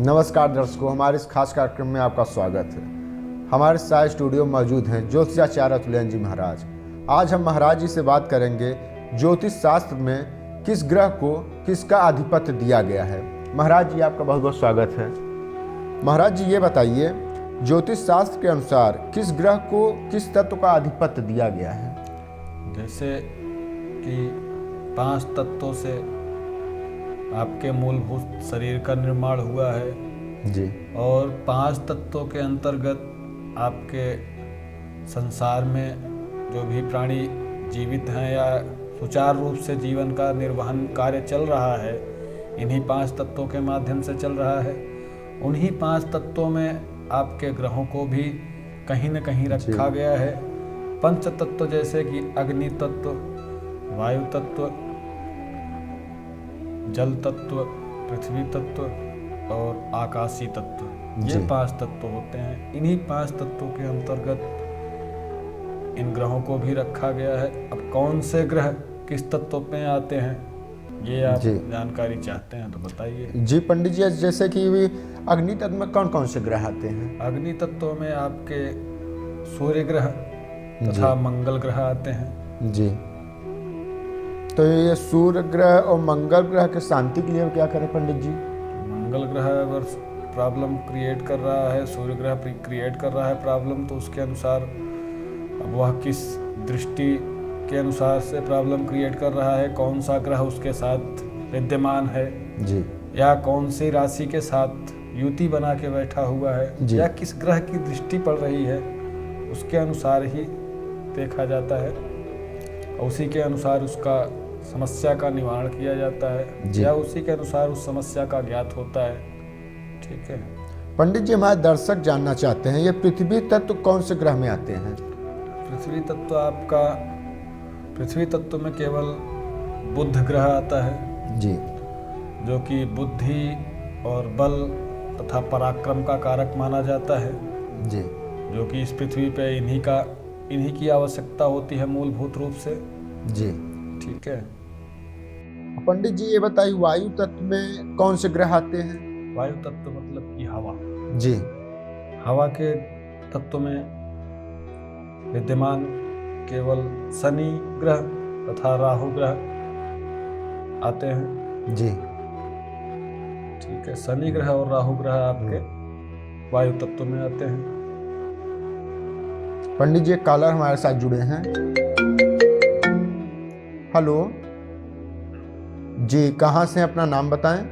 नमस्कार दर्शकों, हमारे इस खास कार्यक्रम में आपका स्वागत है। हमारे साथ स्टूडियो में मौजूद हैं ज्योतिषाचार्य अतुलन जी महाराज। आज हम महाराज जी से बात करेंगे ज्योतिष शास्त्र में किस ग्रह को किसका आधिपत्य दिया गया है। महाराज जी, आपका बहुत बहुत स्वागत है। महाराज जी, ये बताइए, ज्योतिष शास्त्र के अनुसार किस ग्रह को किस तत्व का आधिपत्य दिया गया है? जैसे कि 5 तत्वों से आपके मूलभूत शरीर का निर्माण हुआ है जी। और 5 तत्वों के अंतर्गत आपके संसार में जो भी प्राणी जीवित हैं या सुचारू रूप से जीवन का निर्वहन कार्य चल रहा है, इन्हीं 5 तत्वों के माध्यम से चल रहा है। उन्हीं 5 तत्वों में आपके ग्रहों को भी कहीं न कहीं रखा गया है। पंच तत्व जैसे कि अग्नि तत्व, वायु तत्व, जल तत्व, पृथ्वी तत्व और आकाशीय तत्व, ये 5 तत्व होते हैं। इन्हीं 5 तत्वों के अंतर्गत इन ग्रहों को भी रखा गया है। अब कौन से ग्रह किस तत्व में आते हैं, ये आप जानकारी चाहते हैं तो बताइए। जी पंडित जी, जैसे कि अग्नि तत्व में कौन कौन से ग्रह आते हैं? अग्नि तत्व में आपके सूर्य ग्रह तथा मंगल ग्रह आते हैं। जी। तो ये सूर्य ग्रह और मंगल ग्रह के शांति के लिए क्या करें पंडित जी? मंगल ग्रह अगर प्रॉब्लम क्रिएट कर रहा है, सूर्य ग्रह क्रिएट कर रहा है प्रॉब्लम, तो उसके अनुसार अब वह किस दृष्टि के अनुसार से प्रॉब्लम क्रिएट कर रहा है, कौन सा ग्रह उसके साथ विद्यमान है जी, या कौन सी राशि के साथ युति बना के बैठा हुआ है या किस ग्रह की दृष्टि पड़ रही है, उसके अनुसार ही देखा जाता है। उसी के अनुसार उसका समस्या का निवारण किया जाता है या उसी के अनुसार उस समस्या का ज्ञात होता है। ठीक है पंडित जी, हमारे दर्शक जानना चाहते हैं, ये पृथ्वी तत्व कौन से ग्रह में आते हैं? पृथ्वी तत्व आपका पृथ्वी तत्व में केवल बुध ग्रह आता है जी, जो कि बुद्धि और बल तथा पराक्रम का कारक माना जाता है जी, जो कि इस पृथ्वी पे इन्हीं की आवश्यकता होती है मूलभूत रूप से। जी। ठीक है। पंडित जी, ये बताइए, वायु तत्व में कौन से ग्रह आते हैं? वायु तत्व मतलब कि हवा। जी। हवा के तत्व में विद्यमान केवल शनि ग्रह तथा राहु ग्रह आते हैं। जी। ठीक है, शनि ग्रह और राहु ग्रह आपके वायु तत्व में आते हैं। पंडित जी, एक कॉलर हमारे साथ जुड़े हैं। हेलो जी, कहाँ से अपना नाम बताएं?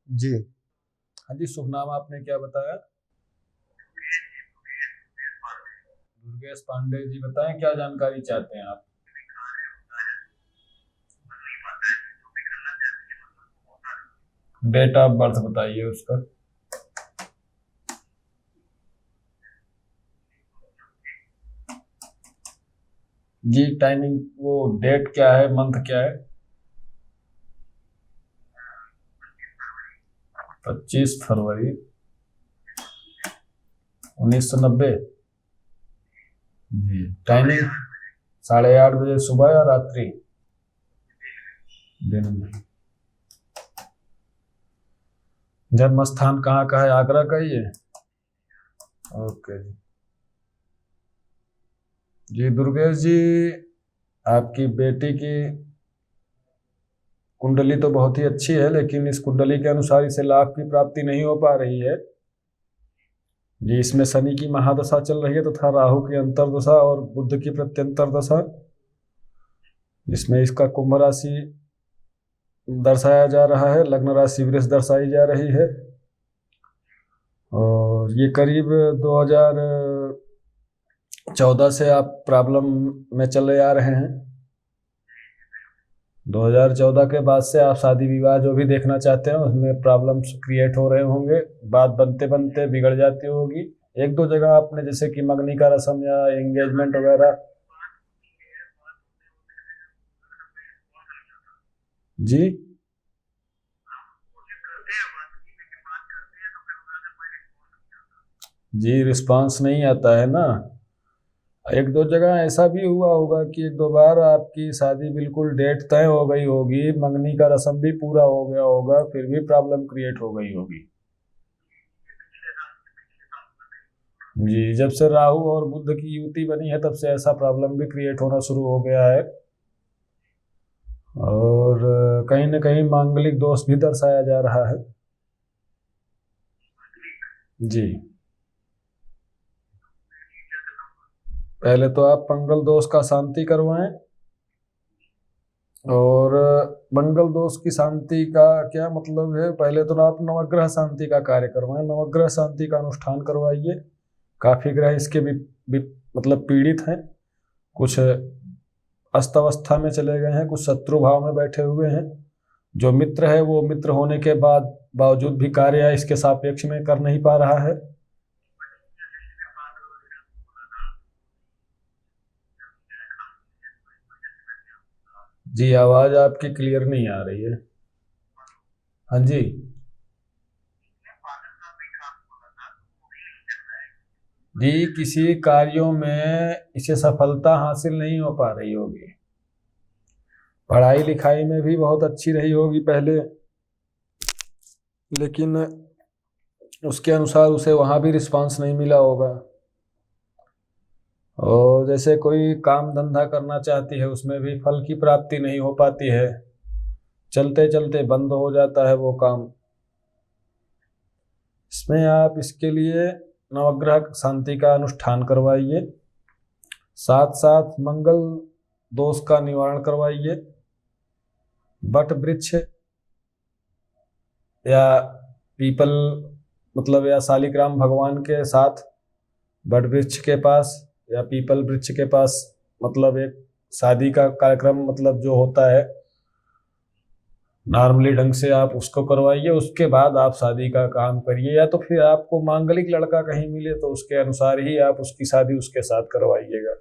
जी। हाँ जी, शुभ नाम आपने क्या बताया? दुर्गेश पांडे जी, बताएं क्या जानकारी चाहते हैं आप? डेट ऑफ बर्थ बताइए उसका। जी, टाइमिंग, वो डेट क्या है, मंथ क्या है? 25 फरवरी 1990। जी, टाइमिंग 8:30 बजे सुबह या रात्रि? दिन में। जन्म स्थान कहाँ का है? आगरा का ही है? ओके जी। दुर्गेश जी, आपकी बेटी की कुंडली तो बहुत ही अच्छी है, लेकिन इस कुंडली के अनुसार इसे लाभ की प्राप्ति नहीं हो पा रही है जी। इसमें शनि की महादशा चल रही है तथा राहु की अंतर्दशा और बुध की प्रत्यंतर दशा। इसमें इसका कुंभ राशि दर्शाया जा रहा है, लग्न राशि वृष दर्शाई जा रही है और ये करीब 2014 से आप प्रॉब्लम में चले आ रहे हैं। 2014 के बाद से आप शादी विवाह जो भी देखना चाहते हैं उसमें प्रॉब्लम्स क्रिएट हो रहे होंगे, बात बनते बनते बिगड़ जाती होगी। 1-2 जगह आपने जैसे कि मंगनी का रस्म या एंगेजमेंट वगैरह। जी जी, रिस्पांस नहीं आता है ना। एक दो जगह ऐसा भी हुआ होगा कि एक दो बार आपकी शादी बिल्कुल डेट तय हो गई होगी, मंगनी का रस्म भी पूरा हो गया होगा, फिर भी प्रॉब्लम क्रिएट हो गई होगी। जी, जब से राहु और बुध की युति बनी है तब से ऐसा प्रॉब्लम भी क्रिएट होना शुरू हो गया है। और कहीं न कहीं मांगलिक दोष भी दर्शाया जा रहा है। जी, पहले तो आप मंगल दोष का शांति करवाएं। और मंगल दोष की शांति का क्या मतलब है, पहले तो आप नवग्रह शांति का कार्य करवाएं, नवग्रह शांति का अनुष्ठान करवाइए। काफी ग्रह इसके भी मतलब पीड़ित हैं, कुछ अस्त अवस्था में चले गए हैं, कुछ शत्रु भाव में बैठे हुए हैं। जो मित्र है वो मित्र होने के बावजूद भी कार्य इसके सापेक्ष में कर नहीं पा रहा है। जी, आवाज आपकी क्लियर नहीं आ रही है। हाँ जी, जी किसी कार्यों में इसे सफलता हासिल नहीं हो पा रही होगी। पढ़ाई लिखाई में भी बहुत अच्छी रही होगी पहले, लेकिन उसके अनुसार उसे वहाँ भी रिस्पांस नहीं मिला होगा। और जैसे कोई काम धंधा करना चाहती है उसमें भी फल की प्राप्ति नहीं हो पाती है, चलते चलते बंद हो जाता है वो काम। इसमें आप इसके लिए नवग्रह शांति का अनुष्ठान करवाइए, साथ साथ मंगल दोष का निवारण करवाइए। बट वृक्ष या पीपल मतलब या शालिग्राम भगवान के साथ बट वृक्ष के पास या पीपल वृक्ष के पास मतलब एक शादी का कार्यक्रम मतलब जो होता है नॉर्मली ढंग से आप उसको करवाइए। उसके बाद आप शादी का काम करिए, या तो फिर आपको मांगलिक लड़का कहीं मिले तो उसके अनुसार ही आप उसकी शादी उसके साथ करवाइएगा।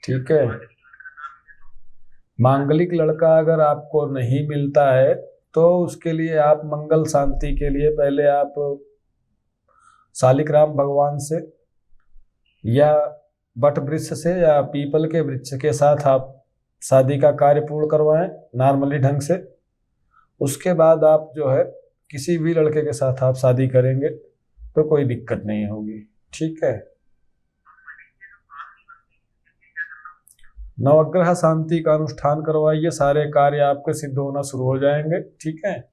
ठीक है, मांगलिक लड़का अगर आपको नहीं मिलता है तो उसके लिए आप मंगल शांति के लिए पहले आप शालिग्राम भगवान से या बट वृक्ष से या पीपल के वृक्ष के साथ आप शादी का कार्य पूर्ण करवाएं नॉर्मली ढंग से। उसके बाद आप जो है किसी भी लड़के के साथ आप शादी करेंगे तो कोई दिक्कत नहीं होगी। ठीक है, नवग्रह शांति का अनुष्ठान करवाइए, सारे कार्य आपके सिद्ध होना शुरू हो जाएंगे। ठीक है,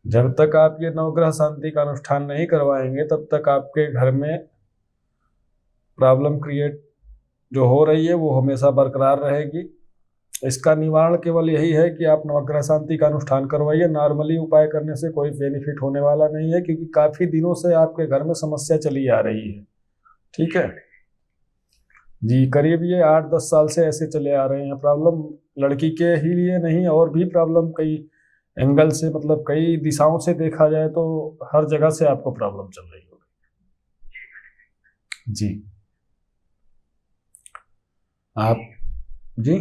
जब तक आप ये नवग्रह शांति का अनुष्ठान नहीं करवाएंगे तब तक आपके घर में प्रॉब्लम क्रिएट जो हो रही है वो हमेशा बरकरार रहेगी। इसका निवारण केवल यही है कि आप नवग्रह शांति का अनुष्ठान करवाइए। नॉर्मली उपाय करने से कोई बेनिफिट होने वाला नहीं है, क्योंकि काफी दिनों से आपके घर में समस्या चली आ रही है। ठीक है जी, करीब ये 8-10 साल से ऐसे चले आ रहे हैं। प्रॉब्लम लड़की के ही लिए नहीं, और भी प्रॉब्लम कई एंगल से मतलब कई दिशाओं से देखा जाए तो हर जगह से आपको प्रॉब्लम चल रही होगी। जी, आप जी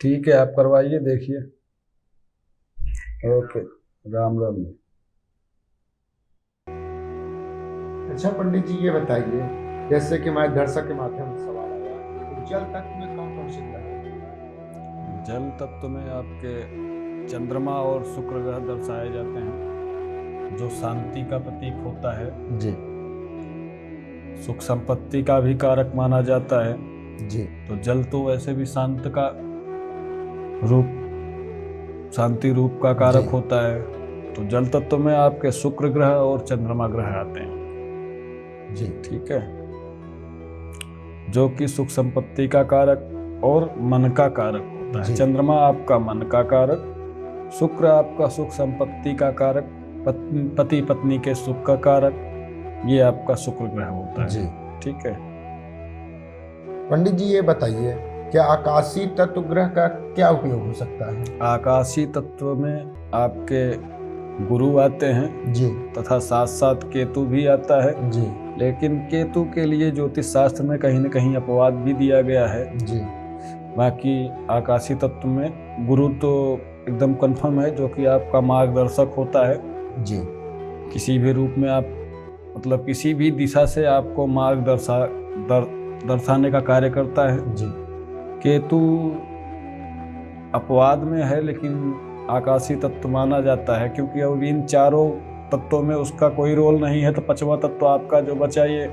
ठीक है, आप करवाइए, देखिए। ओके, राम राम जी। अच्छा पंडित जी, ये बताइए, जैसे कि हमारे दर्शक के माध्यम से सवाल आया, तो जल तत्व में कौन कौन से ग्रह हैं? जल तत्व में आपके चंद्रमा और शुक्र ग्रह दर्शाए जाते हैं, जो शांति का प्रतीक होता है जी, सुख संपत्ति का भी कारक माना जाता है जी। तो जल तो वैसे भी शांत का रूप, शांति रूप का कारक जी। होता है। तो जल तत्व में आपके शुक्र ग्रह और चंद्रमा ग्रह आते हैं जी। ठीक है, जो कि सुख संपत्ति का कारक और मन का कारक होता है। जी। चंद्रमा आपका मन का कारक, शुक्र आपका सुख संपत्ति का कारक, पति पत्नी के सुख का कारक, ये आपका शुक्र ग्रह होता है जी। ठीक है। पंडित जी ये बताइए, क्या आकाशीय तत्व ग्रह का क्या उपयोग हो सकता है? आकाशीय तत्व में आपके गुरु आते हैं जी, तथा साथ साथ केतु भी आता है। जी, लेकिन केतु के लिए ज्योतिष शास्त्र में कहीं न कहीं अपवाद भी दिया गया है। जी, बाकी आकाशीय तत्व में गुरु तो एकदम कंफर्म है, जो कि आपका मार्गदर्शक होता है। जी, किसी भी रूप में आप मतलब किसी भी दिशा से आपको मार्ग दर्शाने का कार्य करता है। जी। केतु अपवाद में है लेकिन आकाशीय तत्व माना जाता है, क्योंकि अब इन चारों तत्वों में उसका कोई रोल नहीं है, तो पांचवा तत्व आपका जो बचा ये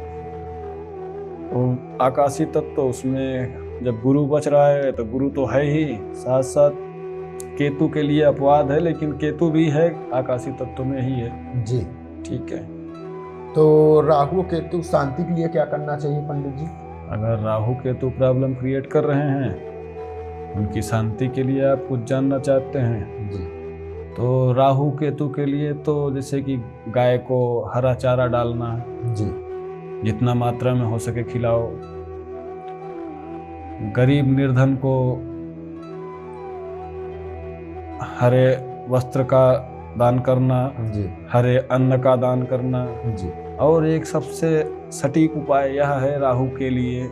आकाशीय तत्व, उसमें जब गुरु बच रहा है तो गुरु तो है ही, साथ साथ केतु के लिए अपवाद है, लेकिन केतु भी है आकाशीय तत्व में ही है। जी। ठीक है। तो राहु केतु शांति के लिए क्या करना चाहिए पंडित जी? अगर राहु केतु प्रॉब्लम क्रिएट कर रहे हैं, उनकी शांति के लिए आप कुछ जानना चाहते हैं जी। तो राहु केतु के लिए तो जैसे कि गाय को हरा चारा डालना, जी। जितना मात्रा में हो सके खिलाओ। गरीब निर्धन को हरे वस्त्र का दान करना, जी। हरे अन्न का दान करना। जी। और एक सबसे सटीक उपाय यह है राहु के लिए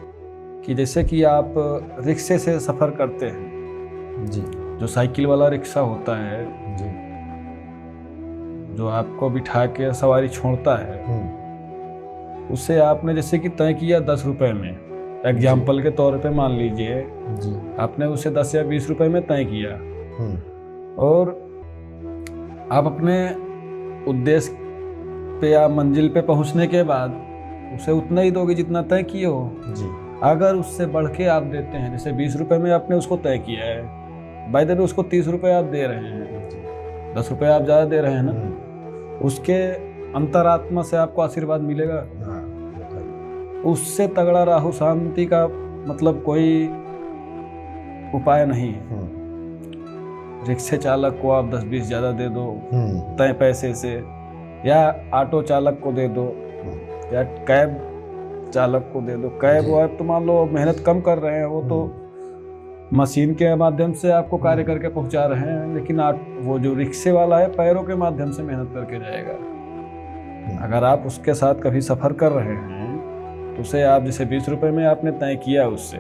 कि जैसे कि आप रिक्शे से सफ़र करते हैं, जी। जो साइकिल वाला रिक्शा होता है, जी। जो आपको बिठा के सवारी छोड़ता है, उससे आपने जैसे कि तय किया 10 रुपए में, एग्जाम्पल के तौर पे मान लीजिए जी। आपने उसे 10 या 20 रुपए में तय किया, और आप अपने उद्देश्य पे या मंजिल पे पहुंचने के बाद उसे उतना ही दोगे जितना तय किए हो। जी। अगर उससे बढ़ के आप देते हैं, जैसे 20 रुपए में आपने उसको तय किया है, बाय द वे उसको 30 रुपए आप दे रहे हैं, 10 रुपए आप ज़्यादा दे रहे हैं ना, उसके अंतरात्मा से आपको आशीर्वाद मिलेगा। उससे तगड़ा राहु शांति का मतलब कोई उपाय नहीं है। रिक्शे चालक को आप 10-20 ज़्यादा दे दो तय पैसे से, या ऑटो चालक को दे दो, या कैब चालक को दे दो। कैब वो तो मान लो मेहनत कम कर रहे हैं, वो तो मशीन के माध्यम से आपको कार्य करके पहुंचा रहे हैं, लेकिन वो जो रिक्शे वाला है पैरों के माध्यम से मेहनत करके जाएगा। अगर आप उसके साथ कभी सफ़र कर रहे हैं तो उसे आप जैसे 20 रुपए में आपने तय किया, उससे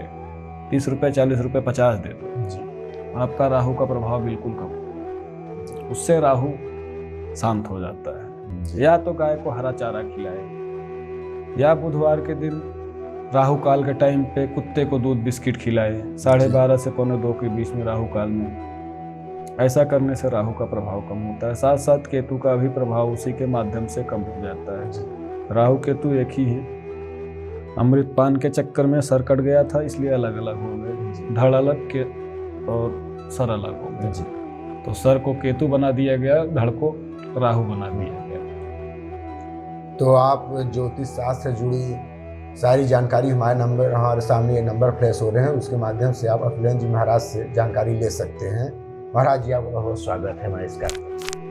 30 रुपये, 40 रुपये, 50 दे दो। आपका राहु का प्रभाव बिल्कुल कम, उससे राहु शांत हो जाता है। या तो गाय को हरा चारा खिलाए, या बुधवार के दिन राहु काल के टाइम पे कुत्ते को दूध बिस्किट खिलाए, 12:30 से 1:45 के बीच में राहु काल में। ऐसा करने से राहु का प्रभाव कम होता है। साथ साथ केतु का भी प्रभाव उसी के माध्यम से कम हो जाता है। राहु केतु एक ही है, अमृत पान के चक्कर में सर कट गया था, इसलिए अलग अलग हो गए, धड़ अलग के और सर अलग हो गए। तो सर को केतु बना दिया गया, धड़ को राहु बना दिया गया। तो आप ज्योतिष शास्त्र से जुड़ी सारी जानकारी हमारे सामने ये नंबर फ्लैश हो रहे हैं, उसके माध्यम से आप अतुलेंद्र जी महाराज से जानकारी ले सकते हैं। महाराज जी, आपका बहुत स्वागत है हमारे इस कार्यक्रम में।